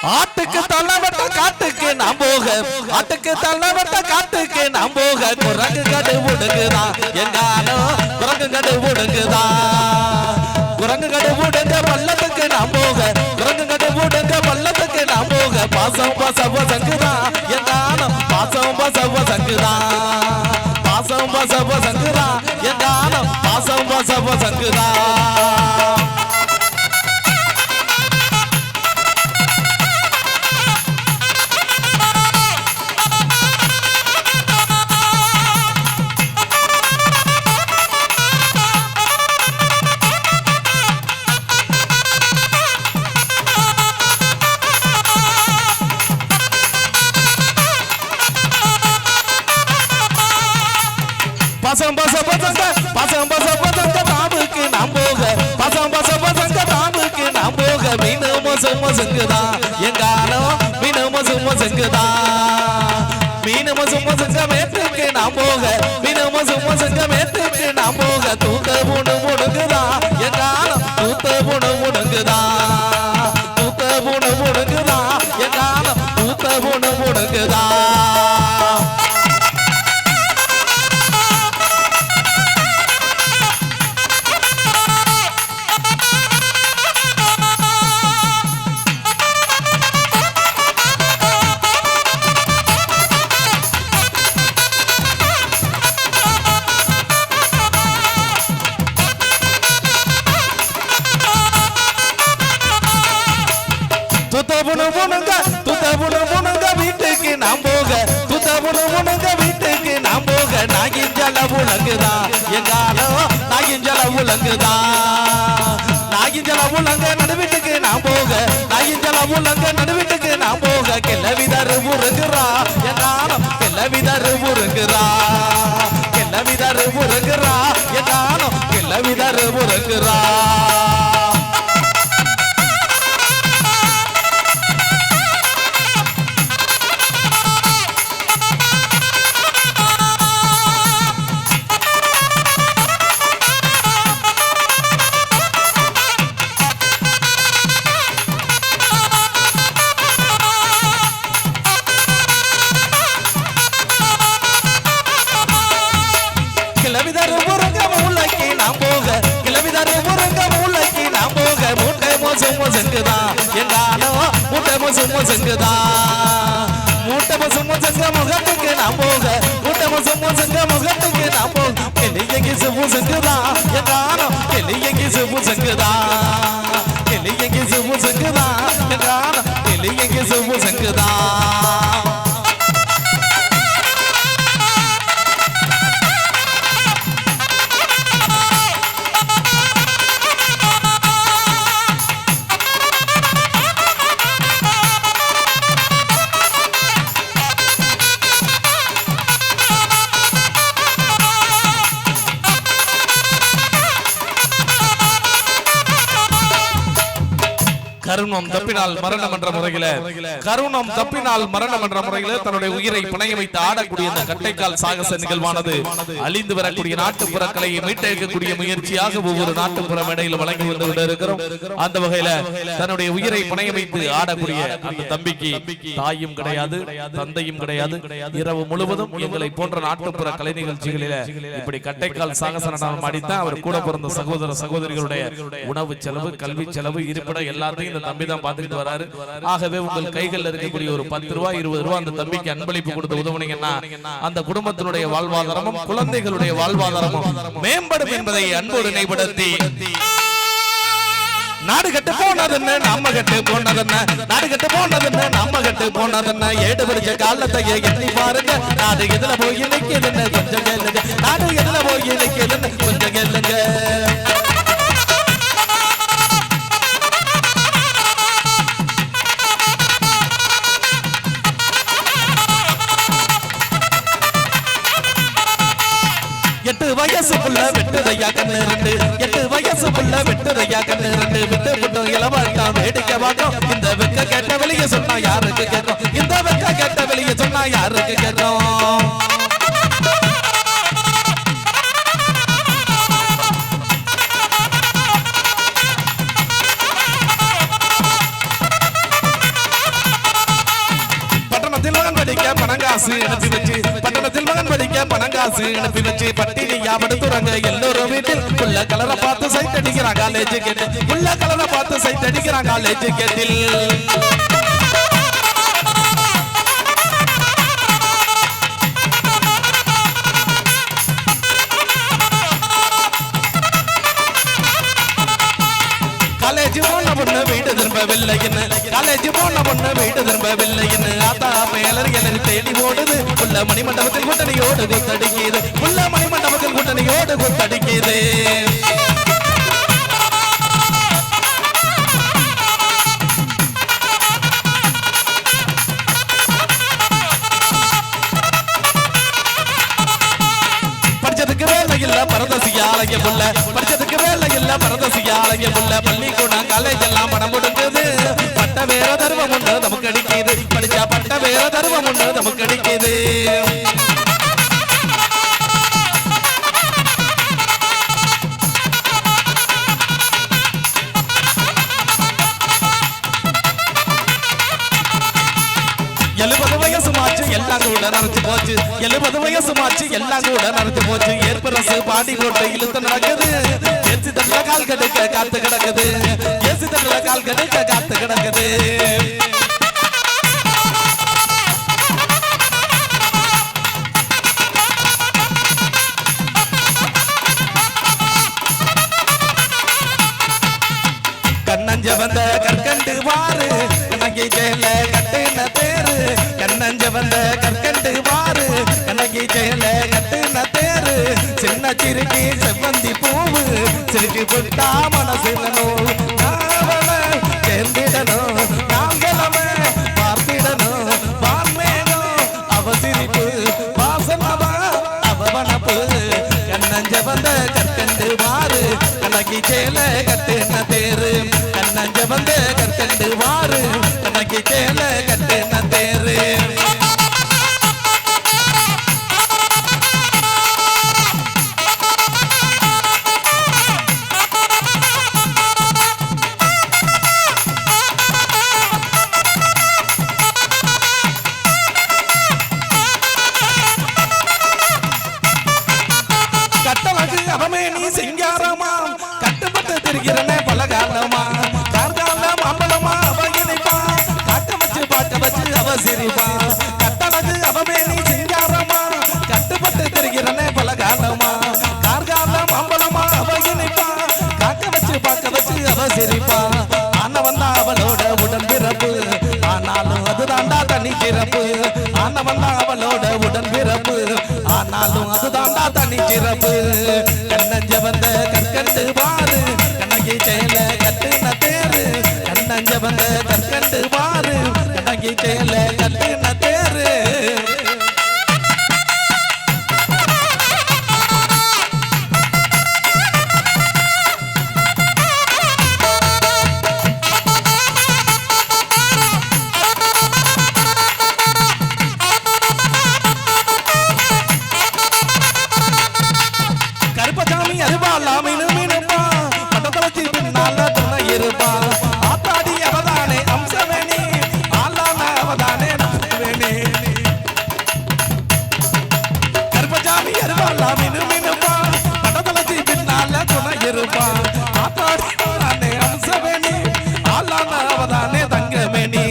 ஆட்டுக்கு தள்ளவட்ட காட்டுக்கு நாம் போக ஆட்டுக்கு தள்ளவட்ட காட்டுக்கு நாம் போக குரங்கு கடு உடுங்குதா எங்கானோ குரங்கு கடு உடுங்குதா குரங்கு கடு உடுங்க பள்ளத்துக்கு நாம் போக குரங்கு கடு உடுங்க பள்ளத்துக்கு நாம் போக பாசம் பசவ சங்குதா எங்கானோ பாசம் பசவ சங்குதா பாசம் பசவ சங்குதா எங்கானோ பாசம் பசவ சங்குதா பசம் பச பசங்க பசம் பச பசங்க தாமுக்கு நாம் போக பசம் பச பசங்க தாமுக்கு நாம் போக மீனு மோசம் மோசங்குதா எங்கானோ மீனு மோசம் மோசங்குதா மீனு மோசம் மோசங்க மேட்டுக்கு நாம் போக மீனு மோசம் மோசங்க மேட்டுக்கு நாம் போக தூக்க புணு முடுங்குதா எங்கானோ தூத்த புணு முடுங்குதா தூத்த புணு முடுங்குதா எங்கானோ தூத்த புணு முடுங்குதா வீட்டுக்கு நாம் போக துத்தபுணுங்க வீட்டுக்கு நாம் போக நாகிஞ்சல உலங்குதா எங்காலோ நாகிஞ்சல உலங்குதா நாகிஞ்சல உலங்க நடுவீட்டுக்கு நாம் போக நாகிஞ்சல உலங்க நடுவீட்டுக்கு நாம் போக கிளவிதரு உருங்குறா எங்காலோ கிளவிதரு உருங்குறா கிளவிதரு உருங்குறா எங்காலோ கிளவிதரு உருங்குறா கிளவிதரு முருங்க மூளைக்கு நாம் போக கிளவிதரு முருங்க மூளைக்கு நாம் போக மூட்டை மோசம் மோசங்குதா எங்கானோ மூட்டை மோசம் மோசங்குதா மூட்டை மோசம் மோசங்க முகத்துக்கு நாம் போக மூட்டை மோசம் மோசங்க முகத்துக்கு நாம் போக கிளியங்கி சுப்பு சங்குதா எங்கானோ கிளியங்கி சுப்பு சங்குதா கிளியங்கி சுப்பு சங்குதா எங்கானோ கிளியங்கி சுப்பு சங்குதா கருணம் தப்பினால் மரணம் என்ற முறையில கருணம் தப்பினால் மரணம் என்ற முறையில தன்னுடைய உயிரை பிணைய வைத்து ஆடக்கூடிய இந்த கட்டைக்கால் சாகச நிகழ்வானது அழிந்து வரக்கூடிய நாட்டுப்புற கலையை மீட்டெடுக்கக்கூடிய முயற்சியாக ஒவ்வொரு நாட்டுப்புற மேடையில் வழங்கி வந்து கொண்டிருக்கிறோம். அந்த வகையில தன்னுடைய உயிரை பிணைய வைத்து ஆடக்கூடிய அந்த தம்பிக்கு தாயும் கிடையாது தந்தையும் கிடையாது. இரவு முழுவதும் எங்களை போன்ற நாட்டுப்புற கலை நிகழ்ச்சிகளில இப்படி கட்டைக்கால் சாகச நடனம் ஆடித்தான் அவர் கூட பிறந்த சகோதர சகோதரிகளுடைய உணவு செலவு கல்வி செலவு இருப்பிட எல்லாத்தையும் தம்பி தான் பார்த்துட்டு வராரு. ஆகவே உங்கள் கைகளில் இருக்கக்கூடிய ஒரு 10 ரூபாய் 20 ரூபாய் அந்த தம்பிக்கு அன்பளிப்பு கொடுத்து உதவுனீங்கன்னா அந்த குடும்பத்தினுடைய வாழ்வாதாரமும் குழந்தைகளுடைய வாழ்வாதாரமும் மேம்படும் என்பதை அன்போடு நினைவுபடுத்தி நாடு கட்டு போனதுன்னு நம்ம கட்டு போனதுன்னு நாடு கட்டு போனதுன்னு நம்ம கட்டு போனதுன்னு ஏடு பிடிச்ச காலத்தை எண்ணி பாருங்க. நாடு எதுல போய் நிற்குதுன்னு கொஞ்சம் கேளுங்க. நாடு எதுல போய் நிற்குதுன்னு கொஞ்சம் கேளுங்க. எட்டு வயசு புள்ள வெட்டுதையா கண்ணு ரெண்டு 8 வயசு புள்ள வெட்டுதையா கண்ணு ரெண்டு விட்டு விட்டு இளவாட்டம் வேடிக்கை பார்க்கும். இந்த வெக்க கேட்ட வெளியே சொன்னா யாருக்கு கேட்கும்? இந்த வெக்க கேட்ட வெளியே சொன்னா யாருக்கு கேட்கும்? பணங்காசு அனுப்பி வச்சு பட்டணத்தில் மகன் படிக்க பணங்காசு அனுப்பி வச்சு பட்டினியா படுத்துறாங்க எல்லோரும் வீட்டில் புள்ள கலரை பார்த்து சைட் அடிக்கிறாங்க காலேஜ் கேட்டு புள்ள கலரை பார்த்து சைட் அடிக்கிறாங்க காலேஜ் கேட்டில் காலேஜ் போன பொண்ணு வீடு திரும்பவில்லை காலேஜ் போன பொண்ணு வீடு திரும்பவில்லை ஆத்தா மேலர் எலர் தேடி ஓடுது புள்ள மணிமண்டபத்தில் கூட்டணியோடு குத்தடிக்குது புள்ள மணிமண்டபத்தில் கூட்டணியோடு குத்தடிக்குது படிச்சதுக்கு வேலை இல்ல பரதசியாலய புள்ள படிச்சதுக்கு வேலை இல்ல பரதசியாலய புள்ள பள்ளிக்கூடம் காலேஜ் எல்லாம் பணம் கொடுக்குது பட்ட வேற தர்மம் ஒன்று நமக்கு அடிக்குது படிச்சா பட்ட வேற தர்மம் ஒன்று நமக்கு அடிக்குது எல்லாம் கூட நடந்து போச்சு 70 வயசு மாச்சு எல்லாம் கூட நடந்து போச்சு ஏற்பரசு பாடி போட்டு இழுத்து நடக்குது ஏசி தட்டுல கால் கடுக்க காத்து கிடக்குது ஏசி தட்டுல கால் கடுக்க காத்து கிடக்குது கண்ணஞ்ச வந்த கற்கண்டு வாரு கண்ணகி ஜெயல கட்டுன தேரு கண்ணஞ்ச வந்த கற்கண்டு வாரு கண்ணகி ஜெயல கட்டுன தேரு சின்ன சிறுக்கி செவ்வந்தி பூவு சிறுக்கி புட்டா மனசுல நோவு நாவல சேர்ந்திடணும் நாங்களமே பார்த்திடணும் வான்மேகம் அவ சிரிப்பு வாசனவா அவவனப்பு கண்ணஞ்ச வந்த கற்கண்டு வாரு கண்ணகி ஜெயல கட்டுன தேரு கண்ணஞ்ச வந்த கற்கண்டு வாரு கண்ணகி ஜெயல கட்டுன தேரு கட்டழகு அவமே நீ சிங்காரமா கட்டுப்பட்டு திரிகிறனே பலகாலமா கார்கால மாம்பழமா அவ இணைப்பா காட்ட வச்சு பார்க்க வச்சு அவ சிரிப்பா கட்டழகு அவமே நீ சிங்காரமா கட்டுப்பட்டு திரிகிறனே பலகாலமா கார்கால மாம்பழமா அவ இணைப்பா காட்ட வச்சு பார்க்க வச்சு அவ சிரிப்பா ஆனவன் தான் அவளோட உடன் பிறப்பு ஆனாலும் அதுதான்டா தனி சிறப்பு ஆனவன் தான் அவளோட உடன் பிறப்பு ஆனாலும் அதுதான்டா தனி சிறப்பு கண்ணஞ்ச வந்த கற்கண்டு வாரு கண்ணகி செயல கட்டுன தேரு கண்ணஞ்ச வந்த கற்கண்டு வாரு கண்ணகி செயல கட்டுன தேரு கருப்பசாமி அருவாளா மினு மினுப்பா பட்டத்தலச்சி பின்னால துணை இருப்பா ஆத்தாடி அவதானே அம்சவேணி ஆளான அவதானே நாவேணி கருப்பசாமி அருவாளா மினு மினுப்பா பட்டத்தலச்சி பின்னால துணை இருப்பா ஆத்தாடி அவதானே அம்சவேணி ஆளான அவதானே தங்கமேனி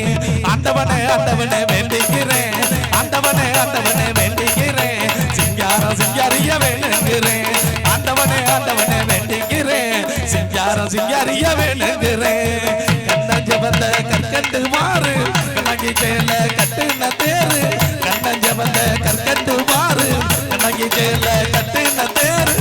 ஆண்டவனே ஆண்டவனே வேண்டிக்கிறேன் ஆண்டவனே ஆண்டவனே வேண்டிக்கிறேன் சிங்கார சிங்காரிய வேணுங்கிறேன் ஆண்டவனே ஆண்டவனே வேண்டிக்கிறேன் சிங்காரம் சிங்காரிய வேணுங்கிறேன் கண்ணஞ்ச வந்த கற்கண்டு மாறு கண்ணகி செயல கட்டுன தேரு கண்ணஞ்ச வந்த கற்கண்டு மாறு கண்ணகி செயல கட்டுன தேரு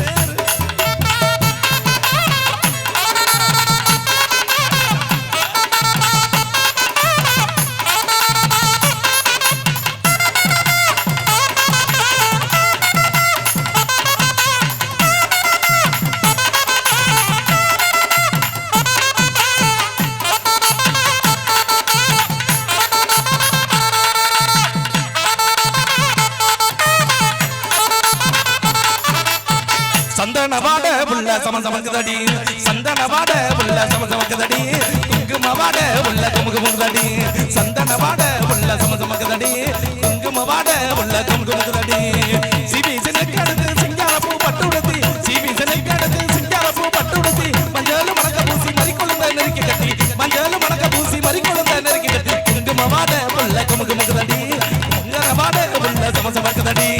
சந்தனவாட உள்ள சமசமக்குதடி சந்தனவாட உள்ள சமசமக்குதடி குங்குமவாட உள்ள குமுகுமுதடி சந்தனவாட உள்ள சமசமக்குதடி குங்கும குங்கும வாட உள்ள குங்குமடி சிவி சினக்கடுத்து சிங்காரப்பூ பட்டுடுத்தி சிவி சினக்கடுத்து சிங்காரப்பூ பட்டுடுத்தி மஞ்சள் மணக்க பூசி மறிக்கொழுந்த நெருக்கி கட்டி மஞ்சள் மணக்க பூசி மறிக்கொழுந்த நெருக்கி கட்டி குங்கும வாட உள்ள குங்குமடி குங்கும வாட உள்ள சமசமக்குதடி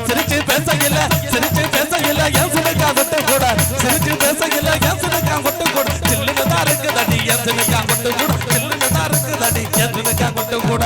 சிரிச்சு பேசையில சிரிச்சு பேசையில என் சின்னக்கா கொட்டு கூட சிரிச்சு பேசையில என் சின்னக்கா கொட்டு கூட சில்லுன்னு தான் இருக்குதடி என் சின்னக்கா கொட்டு கூட சில்லுன்னு தான் இருக்குதடி என் சின்னக்கா கொட்டு கூட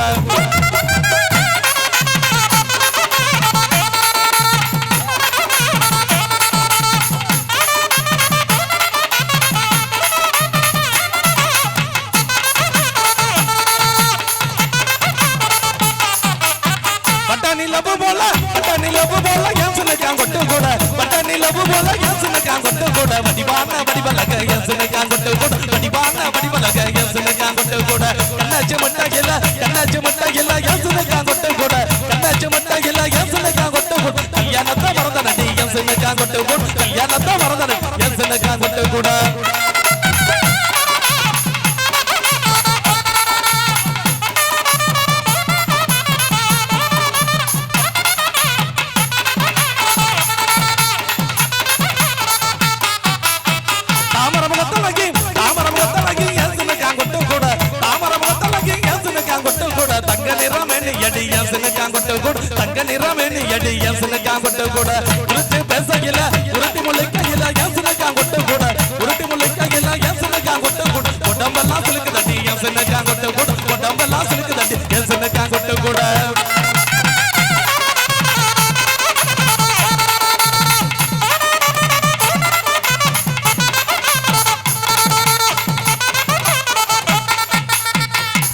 தங்க நிறமேனி அடி என் சின்னக்கா கொட்டு கூட உருட்டி பேசையில உருட்டி முளைக்கையில என் சின்னக்கா கொட்டு கூட உருட்டி முளைக்கையில என் சின்னக்கா கொட்டு கூட உடம்பெல்லாம் சிலுக்கு தட்டி என் சின்னக்கா கொட்டு கூட உடம்பெல்லாம் சிலுக்கு தட்டி என் சின்னக்கா கொட்டு கூட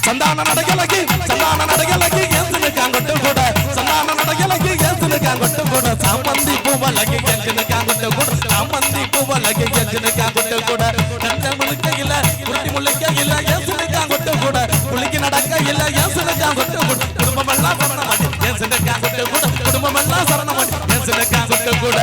சந்தான நடையலகி என் சின்னக்கா கொட்டு கூட கொட்டு கூட சாமந்தி பூவலகை என்கினக்கா கொட்டு கூட சாமந்தி பூவலகை என்கினக்கா கொட்டு கூட நந்த முழுக்கையில உருட்டி முழுக்கையில என் சின்னக்கா கொட்டு கூட குளிக்கு நடக்கையில என் சின்னக்கா கொட்டு கூட குடும்பமெல்லாம் சரணமாடி என் சின்னக்கா கொட்டு கூட குடும்பமெல்லாம் சரணமாடி என் சின்னக்கா கொட்டு கூட